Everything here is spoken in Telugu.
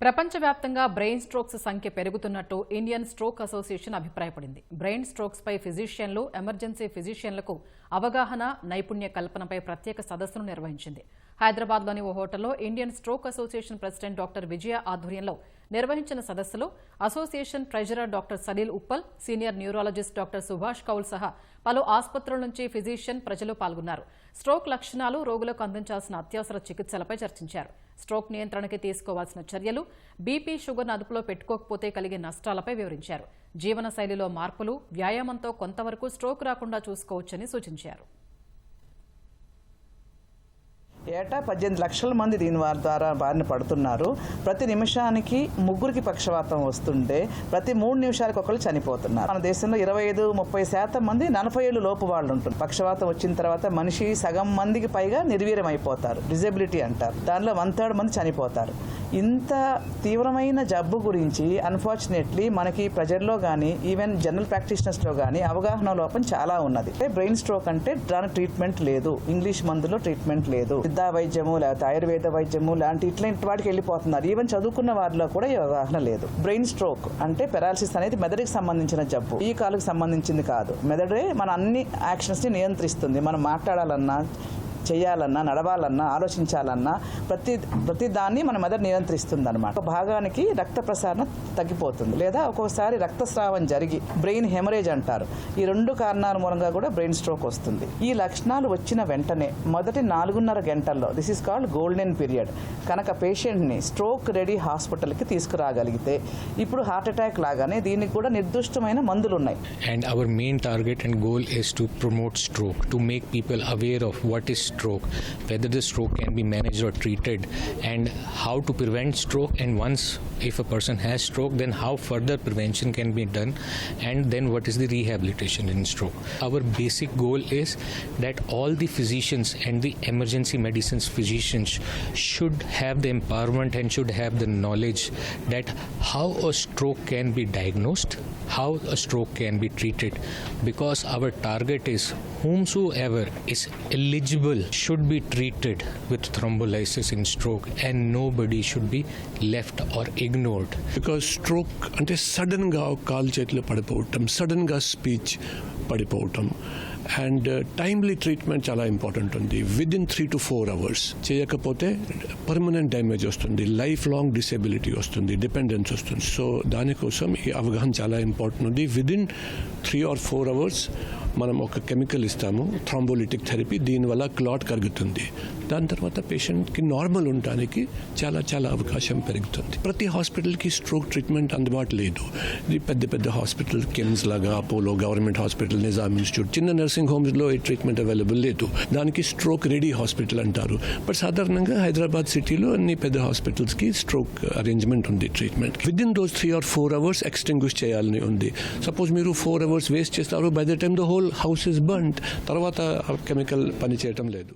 ప్రపంచవ్యాప్తంగా బ్రెయిన్ స్ట్రోక్స్ సంఖ్య పెరుగుతున్నట్టు ఇండియన్ స్ట్రోక్ అసోసియేషన్ అభిప్రాయపడింది. బ్రెయిన్ స్ట్రోక్స్ పై ఫిజిషియన్లు, ఎమర్జెన్సీ ఫిజిషియన్లకు అవగాహన, నైపుణ్య కల్పనపై ప్రత్యేక సదస్సును నిర్వహించింది. హైదరాబాద్లోని ఓ హోటల్లో Indian stroke association president doctor Vijaya ఆధ్వర్యంలో నిర్వహించిన సదస్సులో association treasurer doctor Salil Uppal, senior neurologist doctor Subhash Kaul సహా పలు ఆసుపత్రుల నుంచి ఫిజిషియన్, ప్రజలు పాల్గొన్నారు. స్ట్రోక్ లక్షణాలు, రోగులకు అందించాల్సిన అత్యవసర చికిత్సలపై చర్చించారు. స్ట్రోక్ నియంత్రణకి తీసుకోవాల్సిన చర్యలు, బీపీ, షుగర్ను అదుపులో పెట్టుకోకపోతే కలిగే నష్టాలపై వివరించారు. జీవనశైలిలో మార్పులు, వ్యాయామంతో కొంతవరకు స్ట్రోక్ రాకుండా చూసుకోవచ్చని సూచించారు. ఏటా 18 లక్షల మంది దీని ద్వారా బారిన పడుతున్నారు. ప్రతి నిమిషానికి 3కి పక్షవాతం వస్తుంటే ప్రతి 3 నిమిషాలకు ఒకళ్ళు చనిపోతున్నారు. మన దేశంలో 25-30% మంది 40 ఏళ్ళు లోపు వాళ్ళు ఉంటుంది. పక్షవాతం వచ్చిన తర్వాత మనిషి సగం మందికి పైగా నిర్వీర్యం అయిపోతారు, డిజబిలిటీ అంటారు. దానిలో 1/3 మంది చనిపోతారు. ఇంత తీవ్రమైన జబ్బు గురించి అన్ఫార్చునేట్లీ మనకి ప్రజల్లో కానీ ఈవెన్ జనరల్ ప్రాక్టీషనర్స్లో కానీ అవగాహన లోపం చాలా ఉన్నది. బ్రెయిన్ స్ట్రోక్ అంటే దాని ట్రీట్మెంట్ లేదు, ఇంగ్లీష్ మందులో ట్రీట్మెంట్ లేదు, సిద్ధ వైద్యము లేకపోతే ఆయుర్వేద వైద్యము లాంటి ఇట్లాంటి వాటికి వెళ్ళిపోతున్నారు. ఈవెన్ చదువుకున్న వారిలో కూడా ఈ అవగాహన లేదు. బ్రెయిన్ స్ట్రోక్ అంటే పెరాలసిస్ అనేది మెదడుకి సంబంధించిన జబ్బు, ఈ కాలుకు సంబంధించింది కాదు. మెదడే మన అన్ని యాక్షన్స్ని నియంత్రిస్తుంది. మనం మాట్లాడాలన్నా, చేయాలన్నా, నడవాలన్నా, ఆలోచించాలన్నా ప్రతి దాన్ని మన మెదడు నియంత్రిస్తుంది అనమాట. ఒక భాగానికి రక్త ప్రసారణ తగ్గిపోతుంది, లేదా ఒక్కొక్కసారి రక్తస్రావం జరిగి బ్రెయిన్ హెమరేజ్ అంటారు. ఈ 2 కారణాల మూలంగా కూడా బ్రెయిన్ స్ట్రోక్ వస్తుంది. ఈ లక్షణాలు వచ్చిన వెంటనే మొదటి 4.5 గంటల్లో, this is called golden period, కనుక పేషెంట్ని స్ట్రోక్ రెడీ హాస్పిటల్కి తీసుకురాగలిగితే ఇప్పుడు హార్ట్ అటాక్ లాగానే దీనికి కూడా నిర్దిష్టమైన మందులు ఉన్నాయి. And our main target and goal is to promote stroke, to make people aware of what is stroke, whether the stroke can be managed or treated, and how to prevent stroke, and once if a person has stroke, then how further prevention can be done, and then what is the rehabilitation in stroke. Our basic goal is that all the physicians and the emergency medicines physicians should have the empowerment and should have the knowledge that how a stroke can be diagnosed, how a stroke can be treated, because our target is whomsoever is eligible should be treated with thrombolysis in stroke, and nobody should be left or ignored. Because stroke అంటే సడన్ గా కాలు చేతులు పడిపోవటం, సడన్ గా స్పీచ్ పడిపోవటం, అండ్ టైమ్లీ ట్రీట్మెంట్ చాలా ఇంపార్టెంట్ ఉంది. విదిన్ 3 to 4 hours చేయకపోతే పర్మనెంట్ డ్యామేజ్ వస్తుంది, లైఫ్ లాంగ్ డిసేబిలిటీ వస్తుంది, డిపెండెన్స్ వస్తుంది. సో దానికోసం ఈ అవగాహన చాలా ఇంపార్టెంట్ ఉంది. విదిన్ 3 or 4 hours మనం ఒక కెమికల్ ఇస్తాము, థ్రాంబోలిటిక్ థెరపీ. దీనివల్ల క్లాట్ కరుగుతుంది. దాని తర్వాత పేషెంట్కి నార్మల్ ఉండడానికి చాలా అవకాశం పెరుగుతుంది. ప్రతి హాస్పిటల్కి స్ట్రోక్ ట్రీట్మెంట్ అందుబాటు లేదు. ఇది పెద్ద హాస్పిటల్, కిమ్స్ లాగా, Apollo, government hospital, Nizam institute, చిన్న నర్సింగ్ హోమ్స్లో ఈ ట్రీట్మెంట్ అవైలబుల్ లేదు. దానికి స్ట్రోక్ రెడీ హాస్పిటల్ అంటారు. బట్ సాధారణంగా హైదరాబాద్ సిటీలో అన్ని పెద్ద హాస్పిటల్స్కి స్ట్రోక్ అరేంజ్మెంట్ ఉంది treatment. Within those 3 or 4 hours extinguish చేయాలని ఉంది. సపోజ్ మీరు 4 hours వేస్ట్ చేస్తారు, by the time the whole house is burned, తర్వాత కెమికల్ పనిచేయటం లేదు.